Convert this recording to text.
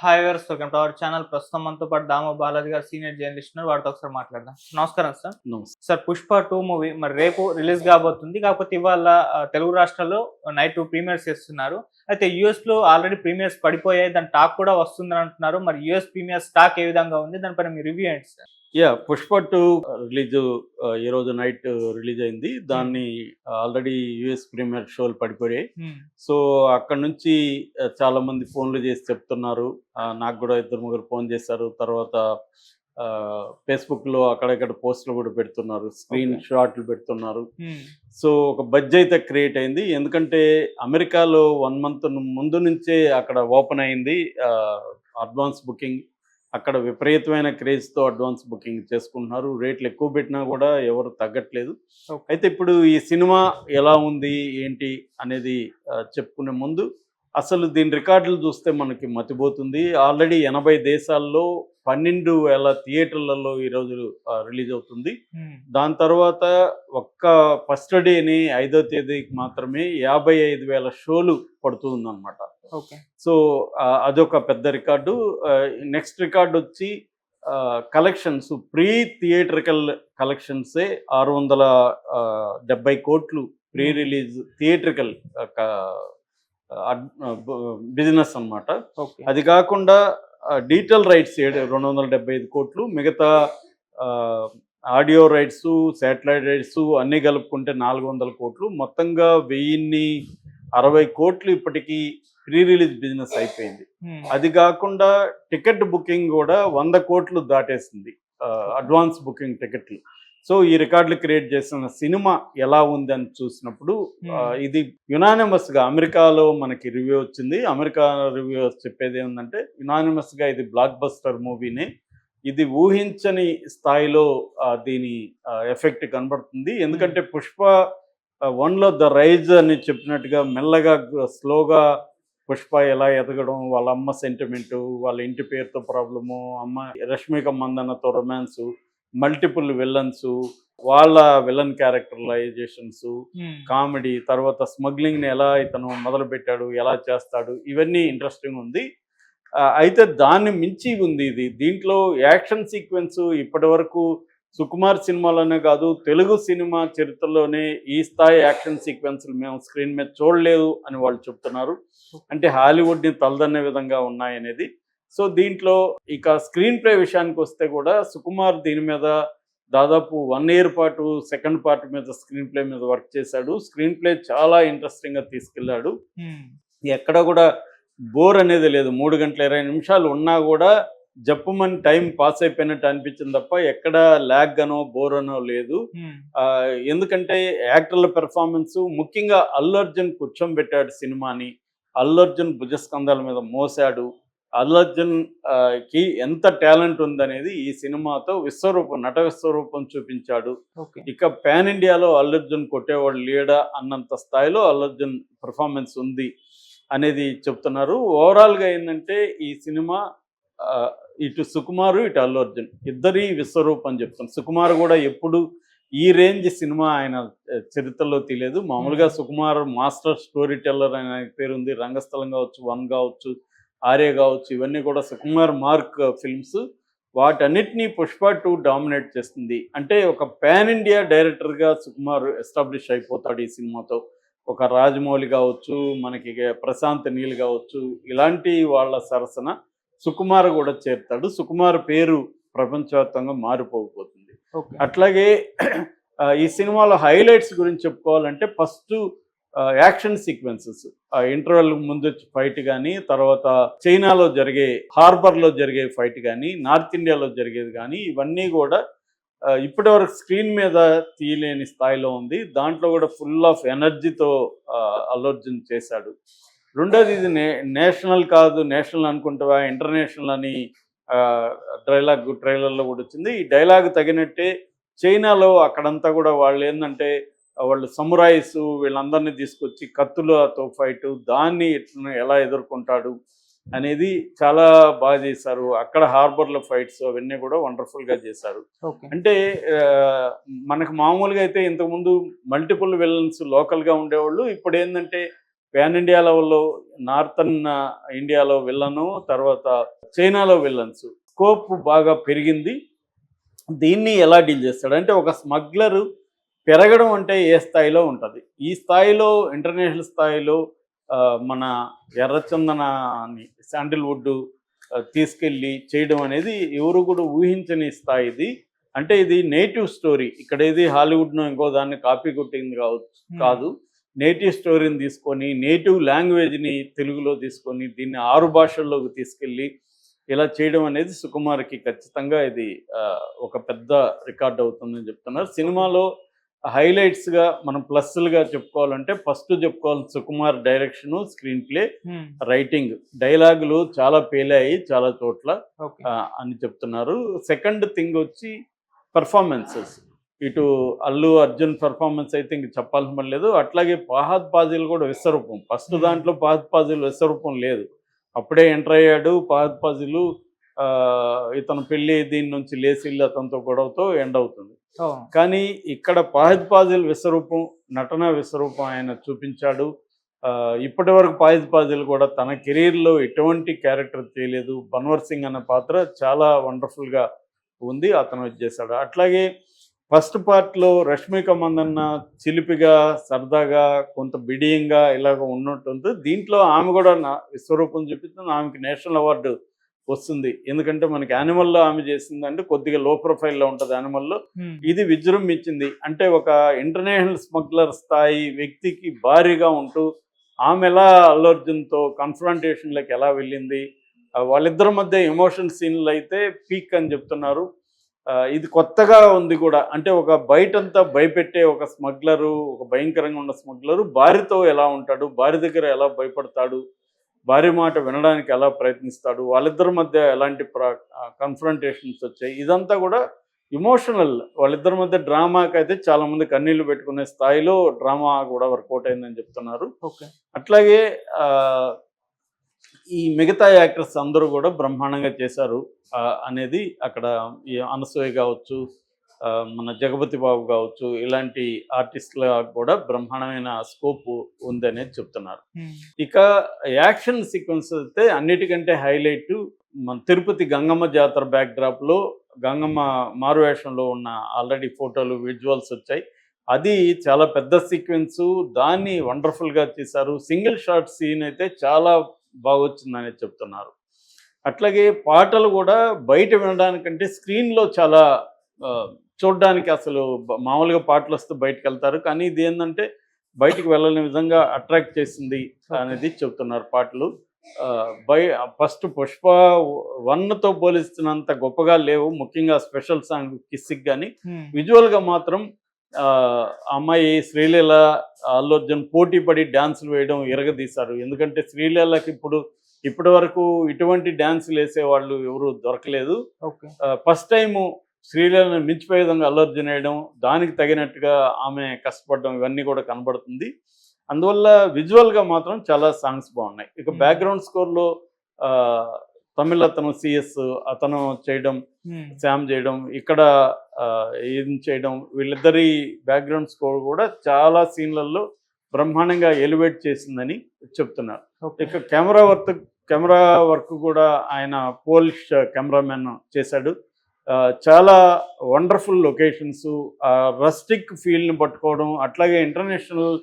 Hi viewers, welcome to our channel. ప్రస్తుతం మనతో పాటు దామ బాలాజీ గారు సీనియర్ జర్నలిస్ట్ ఉన్నారు. వారితో ఒకసారి మాట్లాడదాం. నమస్కారం సార్. నమస్తే. సార్, 'పుష్ప 2' మూవీ మరి రేపు రిలీజ్ కాబోతుంది. కాకపోతే ఇవాళ తెలుగు రాష్ట్రాల్లో నైట్ ప్రీమియర్స్ చేస్తున్నారు. అయితే యూఎస్లో ఆల్రెడీ ప్రీమియర్స్ పడిపోయాయి. దాని టాక్ కూడా వస్తుందని అంటున్నారు. మరి యూఎస్ ప్రీమియర్స్ టాక్ ఏ విధంగా ఉంది? దానిపైన మీ రివ్యూ ఏంటి సార్? పుష్ప 2 రిలీజ్ ఈ రోజు నైట్ రిలీజ్ అయింది. దాన్ని ఆల్రెడీ యూఎస్ ప్రీమియర్ షోలు పడిపోయాయి. సో అక్కడ నుంచి చాలా మంది ఫోన్లు చేసి చెప్తున్నారు. నాకు కూడా ఇద్దరు ముగ్గురు ఫోన్ చేశారు. తర్వాత ఫేస్బుక్లో అక్కడక్కడ పోస్టులు కూడా పెడుతున్నారు, స్క్రీన్ షాట్లు పెడుతున్నారు. సో ఒక బజ్ అయితే క్రియేట్ అయింది. ఎందుకంటే అమెరికాలో 1 month ముందు నుంచే అక్కడ ఓపెన్ అయింది అడ్వాన్స్ బుకింగ్. అక్కడ విపరీతమైన క్రేజ్తో అడ్వాన్స్ బుకింగ్ చేసుకుంటున్నారు. రేట్లు ఎక్కువ పెట్టినా కూడా ఎవరు తగ్గట్లేదు. అయితే ఇప్పుడు ఈ సినిమా ఎలా ఉంది ఏంటి అనేది చెప్పుకునే ముందు అసలు దీని రికార్డులు చూస్తే మనకి మతిపోతుంది. ఆల్రెడీ 80 దేశాల్లో 12,000 థియేటర్లలో ఈరోజు రిలీజ్ అవుతుంది. దాని తర్వాత ఒక్క ఫస్ట్ డేని 5వ తేదీకి మాత్రమే 55,000 షోలు పడుతుందన్నమాట. సో అదొక పెద్ద రికార్డు. నెక్స్ట్ రికార్డు వచ్చి కలెక్షన్స్, ప్రీ థియేట్రికల్ కలెక్షన్సే 670 కోట్లు ప్రీ రిలీజ్ థియేట్రికల్ బిజినెస్ అన్నమాట. అది కాకుండా డిజిటల్ రైట్స్ 275 కోట్లు, మిగతా ఆడియో రైట్స్, శాటిలైట్ రైట్స్ అన్నీ కలుపుకుంటే 400 కోట్లు, మొత్తంగా 1060 కోట్లు ఇప్పటికీ ప్రీ రిలీజ్ బిజినెస్ అయిపోయింది. అది కాకుండా టికెట్ బుకింగ్ కూడా 100 కోట్లు దాటేసింది, అడ్వాన్స్ బుకింగ్ టికెట్లు. సో ఈ రికార్డులు క్రియేట్ చేసిన సినిమా ఎలా ఉంది అని చూసినప్పుడు ఇది యునానిమస్గా అమెరికాలో మనకి రివ్యూ వచ్చింది. అమెరికా రివ్యూ చెప్పేది ఏంటంటే యునానిమస్గా ఇది బ్లాక్ బస్టర్ మూవీనే. ఇది ఊహించని స్థాయిలో దీని ఎఫెక్ట్ కనబడుతుంది. ఎందుకంటే పుష్ప 1లో ద రైజ్ అని చెప్పినట్టుగా మెల్లగా స్లోగా పుష్ప ఎలా ఎదగడం, వాళ్ళ అమ్మ సెంటిమెంటు, వాళ్ళ ఇంటి పేరుతో ప్రాబ్లము, అమ్మ రష్మిక మందన్నతో రొమాన్సు, మల్టిపుల్ విలన్స్, వాళ్ళ విలన్ క్యారెక్టరైజేషన్స్, కామెడీ, తర్వాత స్మగ్లింగ్ని ఎలా ఇతను మొదలు పెట్టాడు, ఎలా చేస్తాడు, ఇవన్నీ ఇంట్రెస్టింగ్ ఉంది. అయితే దాన్ని మించి ఉంది ఇది. దీంట్లో యాక్షన్ సీక్వెన్స్ ఇప్పటి వరకు సుకుమార్ సినిమాలోనే కాదు, తెలుగు సినిమా చరిత్రలోనే ఈ స్థాయి యాక్షన్ సీక్వెన్స్లు మేము స్క్రీన్ మీద చూడలేదు అని వాళ్ళు చెప్తున్నారు. అంటే హాలీవుడ్ని తలదన్నే విధంగా ఉన్నాయనేది. సో దీంట్లో ఇక స్క్రీన్ ప్లే విషయానికి వస్తే కూడా సుకుమార్ దీని మీద దాదాపు 1 year పాటు సెకండ్ పార్ట్ మీద స్క్రీన్ ప్లే మీద వర్క్ చేశాడు. స్క్రీన్ ప్లే చాలా ఇంట్రెస్టింగ్గా తీసుకెళ్ళాడు. ఎక్కడ కూడా బోర్ అనేది లేదు. 3 గంటల 20 నిమిషాలు ఉన్నా కూడా జప్పుమని టైం పాస్ అయిపోయినట్టు అనిపించింది తప్ప ఎక్కడ ల్యాగ్ అనో బోర్ అనో లేదు. ఎందుకంటే యాక్టర్ల పెర్ఫార్మెన్స్, ముఖ్యంగా అల్లు అర్జున్ కూర్చోబెట్టాడు సినిమాని. అల్లు అర్జున్ భుజస్కంధాల మీద మోసాడు. అల్లు అర్జున్ కి ఎంత టాలెంట్ ఉందనేది ఈ సినిమాతో నట విశ్వరూపం చూపించాడు. ఇక పాన్ ఇండియాలో అల్లు అర్జున్ కొట్టేవాడు లేడా అన్నంత స్థాయిలో అల్లు అర్జున్ పెర్ఫార్మెన్స్ ఉంది అనేది చెప్తున్నారు. ఓవరాల్గా ఏంటంటే ఈ సినిమా ఇటు సుకుమారు, ఇటు అల్లు అర్జున్ ఇద్దరి విశ్వరూపం చెప్తాను. సుకుమార్ కూడా ఎప్పుడు ఈ రేంజ్ సినిమా ఆయన చరిత్రలో తెలియదు. మామూలుగా సుకుమార్ మాస్టర్ స్టోరీ టెల్లర్ అనే పేరుంది. రంగస్థలం కావచ్చు, 1 కావచ్చు, ఆర్య కావచ్చు, ఇవన్నీ కూడా సుకుమార్ మార్క్ ఫిల్మ్స్. వాటన్నిటినీ పుష్ప 2 డామినేట్ చేస్తుంది. అంటే ఒక పాన్ ఇండియా డైరెక్టర్గా సుకుమార్ ఎస్టాబ్లిష్ అయిపోతాడు ఈ సినిమాతో. ఒక రాజమౌళి కావచ్చు, మనకి ప్రశాంత్ నీల్ కావచ్చు, ఇలాంటి వాళ్ళ సరసన సుకుమార్ కూడా చేరుతాడు. సుకుమార్ పేరు ప్రపంచవ్యాప్తంగా మారిపోతుంది. అట్లాగే ఈ సినిమాలో హైలైట్స్ గురించి చెప్పుకోవాలంటే ఫస్ట్ యాక్షన్ సీక్వెన్సెస్, ఇంటర్వెల్ ముందు ఫైట్ కానీ, తర్వాత చైనాలో జరిగే హార్బర్లో జరిగే ఫైట్ కానీ, నార్త్ ఇండియాలో జరిగేది కానీ, ఇవన్నీ కూడా ఇప్పటివరకు స్క్రీన్ మీద తీయలేని స్థాయిలో ఉంది. దాంట్లో కూడా ఫుల్ ఆఫ్ ఎనర్జీతో అల్లు అర్జున్ చేశాడు. రెండోది, ఇది నేషనల్ కాదు, నేషనల్ అనుకుంటావా ఇంటర్నేషనల్ అని ట్రైలర్లో కూడా వచ్చింది. ఈ డైలాగ్ తగినట్టే చైనాలో అక్కడంతా కూడా వాళ్ళు ఏంటంటే వాళ్ళు సమురాయిస్ వీళ్ళందరినీ తీసుకొచ్చి కత్తులతో ఫైట్, దాన్ని ఎలా ఎదుర్కొంటాడు అనేది చాలా బాగా చేశారు. అక్కడ హార్బర్లో ఫైట్స్ అవన్నీ కూడా వండర్ఫుల్గా చేశారు. అంటే మనకు మామూలుగా అయితే ఇంతకుముందు మల్టిపుల్ విలన్స్ లోకల్గా ఉండేవాళ్ళు. ఇప్పుడు ఏంటంటే పాన్ ఇండియా లెవెల్లో నార్థన్ ఇండియాలో విలను, తర్వాత చైనాలో విలన్స్ స్కోప్ బాగా పెరిగింది. దీన్ని ఎలా డీల్ చేస్తాడు అంటే, ఒక స్మగ్లరు పెరగడం అంటే ఏ స్థాయిలో ఉంటుంది, ఈ స్థాయిలో ఇంటర్నేషనల్ స్థాయిలో మన ఎర్రచందనాన్ని శాండిల్వుడ్ తీసుకెళ్ళి చేయడం అనేది ఎవరు కూడా ఊహించని స్థాయి ఇది. అంటే ఇది నేటివ్ స్టోరీ, ఇక్కడ ఏది హాలీవుడ్ను ఇంకో దాన్ని కాపీ కొట్టింది కాదు. నేటివ్ స్టోరీని తీసుకొని, నేటివ్ లాంగ్వేజ్ని తెలుగులో తీసుకొని, దీన్ని 6 భాషల్లోకి తీసుకెళ్ళి ఇలా చేయడం అనేది సుకుమార్కి ఖచ్చితంగా ఇది ఒక పెద్ద రికార్డ్ అవుతుందని చెప్తున్నారు. సినిమాలో హైలైట్స్గా మనం ప్లస్లుగా చెప్పుకోవాలంటే, ఫస్ట్ చెప్పుకోవాల్సిన Sukumar direction, screen play, writing, డైలాగులు చాలా పేలాయి చాలా చోట్ల అని చెప్తున్నారు. సెకండ్ థింగ్ వచ్చి పర్ఫార్మెన్సెస్. ఇటు అల్లు అర్జున్ పర్ఫార్మెన్స్ అయితే ఇంక చెప్పాల్సిన పని లేదు. అట్లాగే ఫహద్ ఫాజిల్ కూడా విశ్వరూపం. ఫస్ట్ దాంట్లో ఫహద్ ఫాజిల్ విశ్వరూపం లేదు, అప్పుడే ఎంటర్ అయ్యాడు. ఫహద్ ఫాజిల్ ఇతను పెళ్ళి దీని నుంచి లేచి అతనితో గొడవతో ఎండ్ అవుతుంది. కానీ ఇక్కడ ఫహద్ ఫాజిల్ విశ్వరూపం, నటన విశ్వరూపం ఆయన చూపించాడు. ఇప్పటి వరకు ఫహద్ ఫాజిల్ కూడా తన కెరీర్లో ఎటువంటి క్యారెక్టర్ చేయలేదు. బన్వర్ సింగ్ అన్న పాత్ర చాలా వండర్ఫుల్గా ఉంది, అతను చేశాడు. అట్లాగే ఫస్ట్ పార్ట్లో రష్మిక మందన్న చిలిపిగా, సరదాగా, కొంత బిడియంగా ఇలాగ ఉన్నట్టుంది. దీంట్లో ఆమె కూడా విశ్వరూపం చూపిస్తుంది. ఆమెకి నేషనల్ అవార్డు వస్తుంది, ఎందుకంటే మనకి యానిమల్లో ఆమె చేసిందంటే కొద్దిగా లో ప్రొఫైల్లో ఉంటుంది యానిమల్లో, ఇది విజృంభించింది. అంటే ఒక ఇంటర్నేషనల్ స్మగ్లర్ స్థాయి వ్యక్తికి భారీగా ఉంటూ ఆమె ఎలా అల్లు అర్జున్తో కన్ఫ్రంటేషన్లోకి ఎలా వెళ్ళింది, వాళ్ళిద్దరి మధ్య ఎమోషన్ సీన్లు అయితే పీక్ అని చెప్తున్నారు. ఇది కొత్తగా ఉంది కూడా. అంటే ఒక బయటంతా భయపెట్టే ఒక స్మగ్లరు, ఒక భయంకరంగా ఉన్న స్మగ్లరు భార్యతో ఎలా ఉంటాడు, భార్య దగ్గర ఎలా భయపడతాడు, భార్య మాట వినడానికి ఎలా ప్రయత్నిస్తాడు, వాళ్ళిద్దరి మధ్య ఎలాంటి కన్ఫ్రంటేషన్స్ వచ్చాయి, ఇదంతా కూడా ఇమోషనల్. వాళ్ళిద్దరి మధ్య డ్రామాకి అయితే చాలామంది కన్నీళ్లు పెట్టుకునే స్థాయిలో డ్రామా కూడా వర్కౌట్ అయిందని చెప్తున్నారు. అట్లాగే ఈ మిగతా యాక్టర్స్ అందరూ కూడా బ్రహ్మాండంగా చేశారు అనేది అక్కడ ఈ అనసూయ కావచ్చు, మన జగపతి బాబు కావచ్చు, ఇలాంటి ఆర్టిస్టుల కూడా బ్రహ్మాండమైన స్కోప్ ఉందనేది చెప్తున్నారు. ఇక యాక్షన్ సీక్వెన్స్ అయితే అన్నిటికంటే హైలైట్ మన తిరుపతి గంగమ్మ జాతర బ్యాక్డ్రాప్లో గంగమ్మ మారువేషంలో ఉన్న ఆల్రెడీ ఫోటోలు, విజువల్స్ వచ్చాయి. అది చాలా పెద్ద సీక్వెన్సు, దాన్ని వండర్ఫుల్గా చేశారు. సింగిల్ షాట్ సీన్ అయితే చాలా బాగా వచ్చిందని చెప్తున్నారు. అట్లాగే పాటలు కూడా బయట వినడానికంటే స్క్రీన్లో చాలా చూడడానికి, అసలు మామూలుగా పాటలు వస్తే బయటకు వెళ్తారు, కానీ ఇది ఏంటంటే బయటకు వెళ్ళని విధంగా అట్రాక్ట్ చేసింది అనేది చెప్తున్నారు పాటలు. ఫస్ట్ పుష్ప 1తో పోలిస్తున్నంత గొప్పగా లేవు, ముఖ్యంగా స్పెషల్ సాంగ్ కిస్సిక్ కానీ. విజువల్గా మాత్రం అమ్మాయి శ్రీలీల, అల్లు అర్జున్ పోటీ పడి డ్యాన్సులు వేయడం ఎరగదీశారు. ఎందుకంటే శ్రీలీలకి ఇప్పటి వరకు ఇటువంటి డ్యాన్సులు వేసేవాళ్ళు ఎవరు దొరకలేదు. ఫస్ట్ టైము శ్రీలీలను మించిపోయే విధంగా అల్లు అర్జున్ వేయడం, దానికి తగినట్టుగా ఆమె కష్టపడడం, ఇవన్నీ కూడా కనబడుతుంది. అందువల్ల విజువల్గా మాత్రం చాలా సాంగ్స్ బాగున్నాయి. ఇక బ్యాక్గ్రౌండ్ స్కోర్లో తమిళ అతను సిఎస్ అతను చేయడం, శామ్ చేయడం, ఇక్కడ ఏం చేయడం, వీళ్ళిద్దరి బ్యాక్గ్రౌండ్ స్కోర్ కూడా చాలా సీన్లలో బ్రహ్మాండంగా ఎలివేట్ చేసిందని చెప్తున్నారు. ఇక కెమెరా వర్క్ కూడా ఆయన పోలిష్ కెమెరామెన్ చేశాడు. చాలా వండర్ఫుల్ లొకేషన్స్, రస్టిక్ ఫీల్ని పట్టుకోవడం, అట్లాగే ఇంటర్నేషనల్